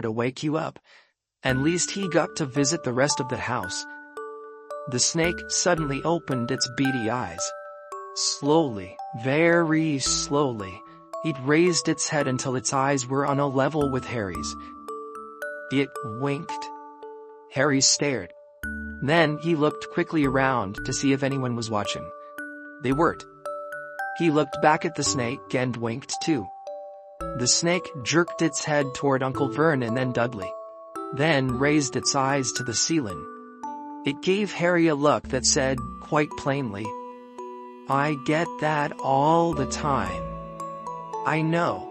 door to wake you up. At least he got to visit the rest of the house. The snake suddenly opened its beady eyes. Slowly, very slowly, it raised its head until its eyes were on a level with Harry's. It winked. Harry stared. Then he looked quickly around to see if anyone was watching. They weren't. He looked back at the snake and winked too. The snake jerked its head toward Uncle Vernon and then Dudley, then raised its eyes to the ceiling. It gave Harry a look that said, quite plainly, "I get that all the time." "I know,"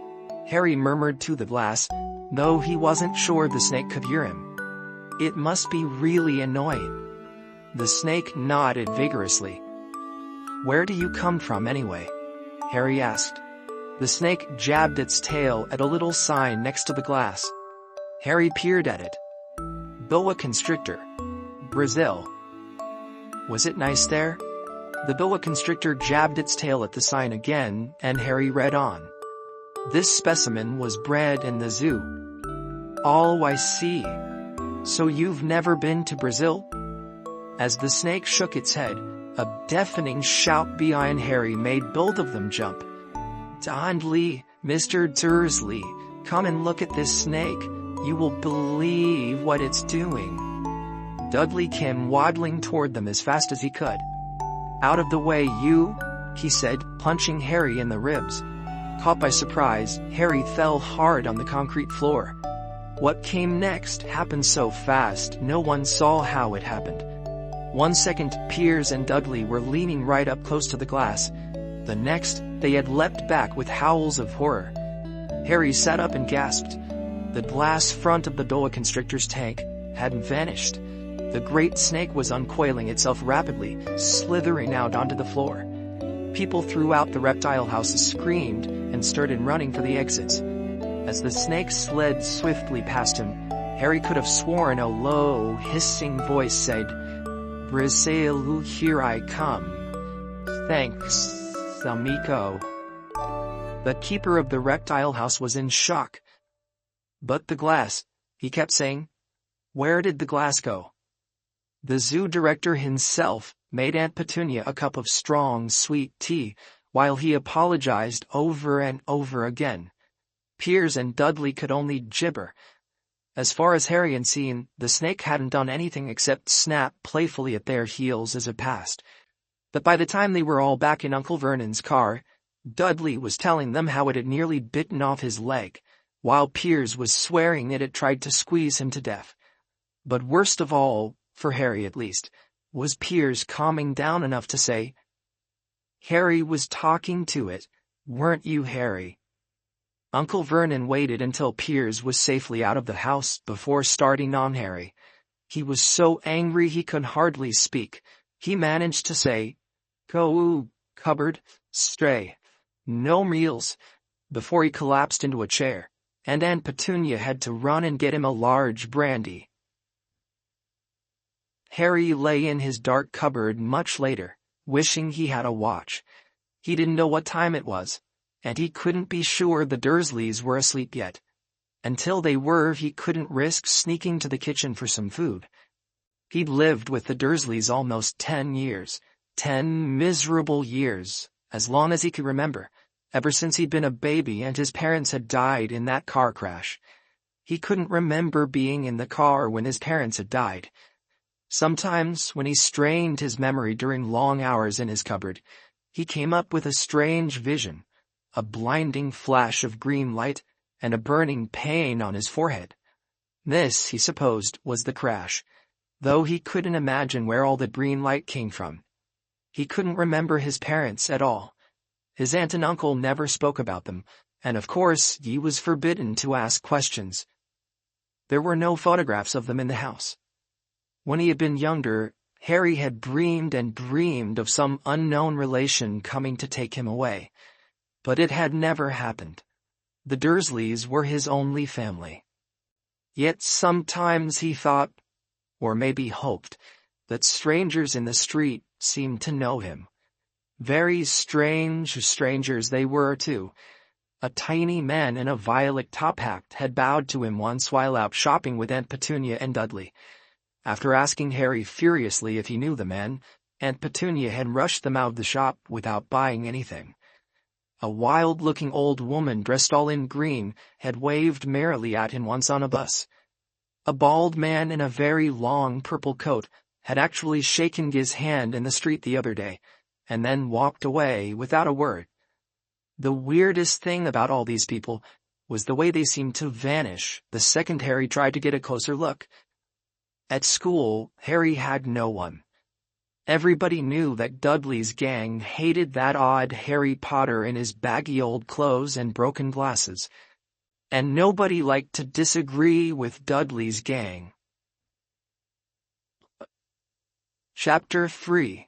Harry murmured to the glass, though he wasn't sure the snake could hear him. "It must be really annoying." The snake nodded vigorously. "Where do you come from anyway?" Harry asked. The snake jabbed its tail at a little sign next to the glass. Harry peered at it. "Boa constrictor. Brazil." "Was it nice there?" The boa constrictor jabbed its tail at the sign again, and Harry read on. "This specimen was bred in the zoo." "Oh, I see. So you've never been to Brazil?" As the snake shook its head, a deafening shout behind Harry made both of them jump. "Dudley, Mr. Dursley, come and look at this snake. You will believe what it's doing." Dudley came waddling toward them as fast as he could. "Out of the way, you," he said, punching Harry in the ribs. Caught by surprise, Harry fell hard on the concrete floor. What came next happened so fast, no one saw how it happened. 1 second, Piers and Dudley were leaning right up close to the glass. The next, they had leapt back with howls of horror. Harry sat up and gasped. The glass front of the boa constrictor's tank had vanished. The great snake was uncoiling itself rapidly, slithering out onto the floor. People throughout the reptile house screamed and started running for the exits. As the snake slid swiftly past him, Harry could have sworn a low, hissing voice said, "Brazil, here I come. Thanks, amigo." The keeper of the reptile house was in shock. "But the glass," he kept saying. "Where did the glass go?" The zoo director himself made Aunt Petunia a cup of strong, sweet tea, while he apologized over and over again. Piers and Dudley could only gibber. As far as Harry had seen, the snake hadn't done anything except snap playfully at their heels as it passed. But by the time they were all back in Uncle Vernon's car, Dudley was telling them how it had nearly bitten off his leg, while Piers was swearing it had tried to squeeze him to death. But worst of all, for Harry at least, was Piers calming down enough to say, "Harry was talking to it, weren't you, Harry?" Uncle Vernon waited until Piers was safely out of the house before starting on Harry. He was so angry he could hardly speak. He managed to say, "Go, cupboard, stray, no meals," before he collapsed into a chair, and Aunt Petunia had to run and get him a large brandy. Harry lay in his dark cupboard much later, wishing he had a watch. He didn't know what time it was, and he couldn't be sure the Dursleys were asleep yet. Until they were, he couldn't risk sneaking to the kitchen for some food. He'd lived with the Dursleys almost 10 years. 10 miserable years, as long as he could remember, ever since he'd been a baby and his parents had died in that car crash. He couldn't remember being in the car when his parents had died. Sometimes, when he strained his memory during long hours in his cupboard, he came up with a strange vision, a blinding flash of green light and a burning pain on his forehead. This, he supposed, was the crash, though he couldn't imagine where all the green light came from. He couldn't remember his parents at all. His aunt and uncle never spoke about them, and of course he was forbidden to ask questions. There were no photographs of them in the house. When he had been younger, Harry had dreamed and dreamed of some unknown relation coming to take him away. But it had never happened. The Dursleys were his only family. Yet sometimes he thought, or maybe hoped, that strangers in the street seemed to know him. Very strange strangers they were, too. A tiny man in a violet top hat had bowed to him once while out shopping with Aunt Petunia and Dudley. After asking Harry furiously if he knew the man, Aunt Petunia had rushed them out of the shop without buying anything. A wild-looking old woman dressed all in green had waved merrily at him once on a bus. A bald man in a very long purple coat had actually shaken his hand in the street the other day, and then walked away without a word. The weirdest thing about all these people was the way they seemed to vanish the second Harry tried to get a closer look. At school, Harry had no one. Everybody knew that Dudley's gang hated that odd Harry Potter in his baggy old clothes and broken glasses. And nobody liked to disagree with Dudley's gang. Chapter 3.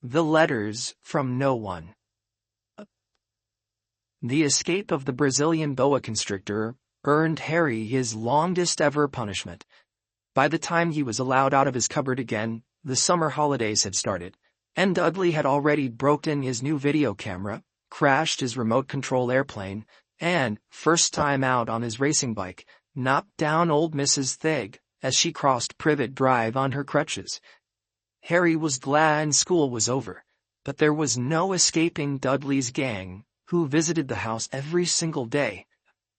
The Letters from No One. The escape of the Brazilian boa constrictor earned Harry his longest ever punishment. By the time he was allowed out of his cupboard again, the summer holidays had started, and Dudley had already broken his new video camera, crashed his remote control airplane, and, first time out on his racing bike, knocked down old Mrs. Thig as she crossed Privet Drive on her crutches. Harry was glad school was over, but there was no escaping Dudley's gang, who visited the house every single day.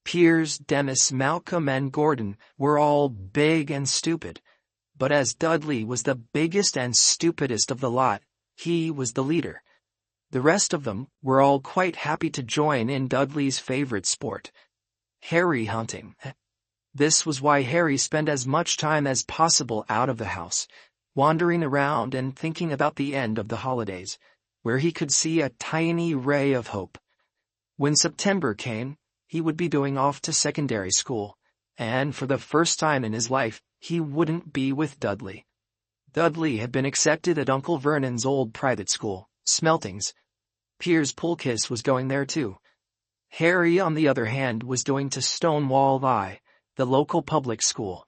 Piers, Demis, Malcolm, and Gordon were all big and stupid, but as Dudley was the biggest and stupidest of the lot, he was the leader. The rest of them were all quite happy to join in Dudley's favorite sport, Harry hunting. This was why Harry spent as much time as possible out of the house, wandering around and thinking about the end of the holidays, where he could see a tiny ray of hope. When September came, he would be going off to secondary school, and for the first time in his life, he wouldn't be with Dudley. Dudley had been accepted at Uncle Vernon's old private school, Smeltings. Piers Pulkis was going there too. Harry, on the other hand, was going to Stonewall High, the local public school.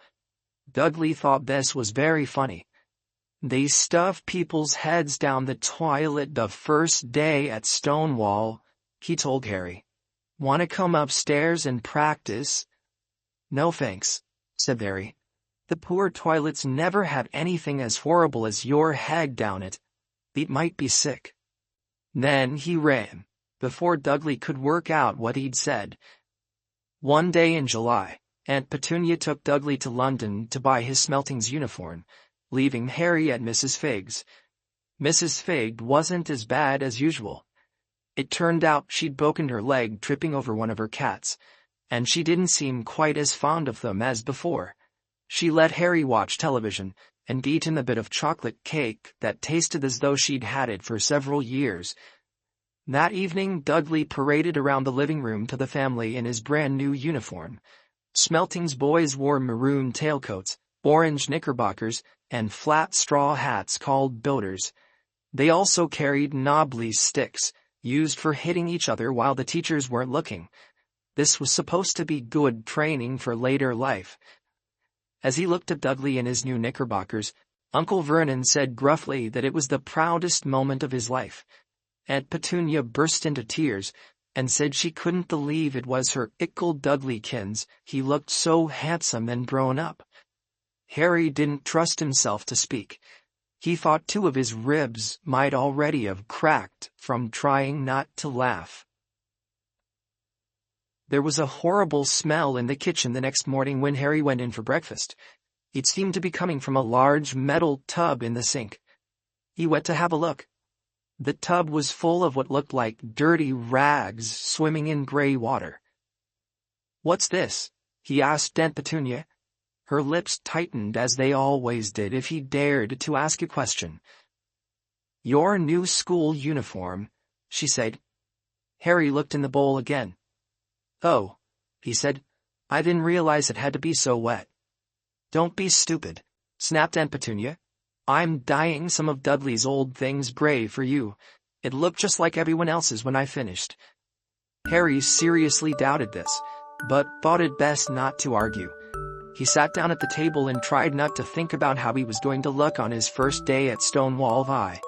Dudley thought this was very funny. They stuff people's heads down the toilet the first day at Stonewall, he told Harry. Want to come upstairs and practice? No thanks, said Harry. The poor toilets never have anything as horrible as your head down it. It might be sick. Then he ran, before Dudley could work out what he'd said. One day in July, Aunt Petunia took Dudley to London to buy his Smeltings uniform, leaving Harry at Mrs. Figg's. Mrs. Figg wasn't as bad as usual. It turned out she'd broken her leg tripping over one of her cats, and she didn't seem quite as fond of them as before. She let Harry watch television and eat him a bit of chocolate cake that tasted as though she'd had it for several years. That evening, Dudley paraded around the living room to the family in his brand-new uniform. Smelting's boys wore maroon tailcoats, orange knickerbockers, and flat straw hats called boaters. They also carried knobbly sticks, used for hitting each other while the teachers weren't looking. This was supposed to be good training for later life. As he looked at Dudley in his new knickerbockers, Uncle Vernon said gruffly that it was the proudest moment of his life. Aunt Petunia burst into tears and said she couldn't believe it was her ickle Dudleykins, he looked so handsome and grown up. Harry didn't trust himself to speak. He thought two of his ribs might already have cracked from trying not to laugh. There was a horrible smell in the kitchen the next morning when Harry went in for breakfast. It seemed to be coming from a large metal tub in the sink. He went to have a look. The tub was full of what looked like dirty rags swimming in gray water. "What's this?" he asked Aunt Petunia. Her lips tightened as they always did if he dared to ask a question. "Your new school uniform," she said. Harry looked in the bowl again. "Oh," he said, "I didn't realize it had to be so wet." "Don't be stupid," snapped Aunt Petunia. "I'm dyeing some of Dudley's old things gray for you. It looked just like everyone else's when I finished." Harry seriously doubted this, but thought it best not to argue. He sat down at the table and tried not to think about how he was going to look on his first day at Stonewall High.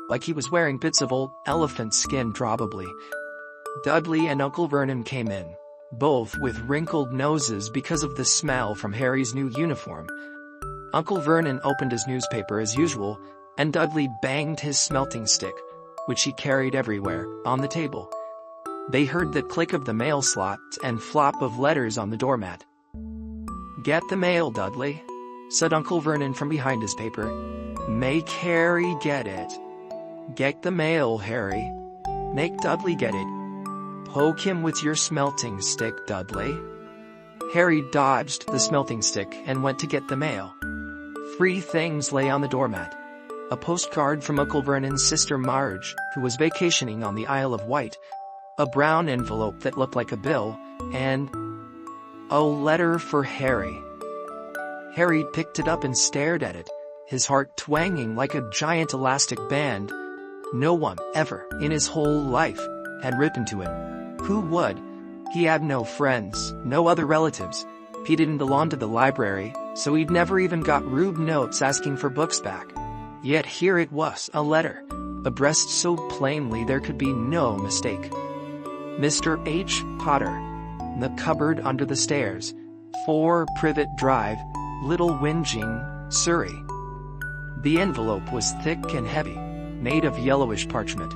Like he was wearing bits of old elephant skin probably. Dudley and Uncle Vernon came in, both with wrinkled noses because of the smell from Harry's new uniform. Uncle Vernon opened his newspaper as usual, and Dudley banged his smelting stick, which he carried everywhere, on the table. They heard the click of the mail slot and flop of letters on the doormat. "Get the mail, Dudley," said Uncle Vernon from behind his paper. "Make Harry get it." "Get the mail, Harry." "Make Dudley get it." "Poke him with your smelting stick, Dudley." Harry dodged the smelting stick and went to get the mail. 3 things lay on the doormat. A postcard from Uncle Vernon's sister Marge, who was vacationing on the Isle of Wight, a brown envelope that looked like a bill, and a letter for Harry. Harry picked it up and stared at it, his heart twanging like a giant elastic band. No one, ever, in his whole life, had written to him. Who would? He had no friends, no other relatives. He didn't belong to the library, so he'd never even got rude notes asking for books back. Yet here it was, a letter, addressed so plainly there could be no mistake. Mr. H. Potter, the cupboard under the stairs, 4 Privet Drive, Little Whinging, Surrey. The envelope was thick and heavy, made of yellowish parchment,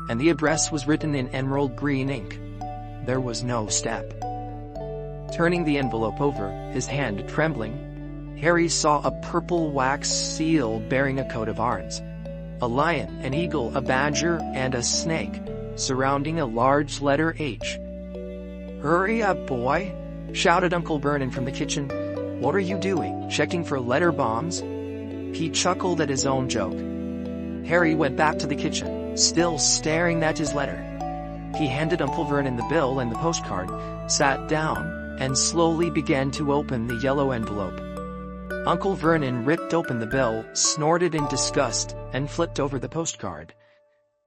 and the address was written in emerald green ink. There was no step. Turning the envelope over, his hand trembling, Harry saw a purple wax seal bearing a coat of arms. A lion, an eagle, a badger, and a snake, surrounding a large letter H. "Hurry up, boy," shouted Uncle Vernon from the kitchen. "What are you doing, checking for letter bombs?" He chuckled at his own joke. Harry went back to the kitchen, still staring at his letter. He handed Uncle Vernon the bill and the postcard, sat down, and slowly began to open the yellow envelope. Uncle Vernon ripped open the bill, snorted in disgust, and flipped over the postcard.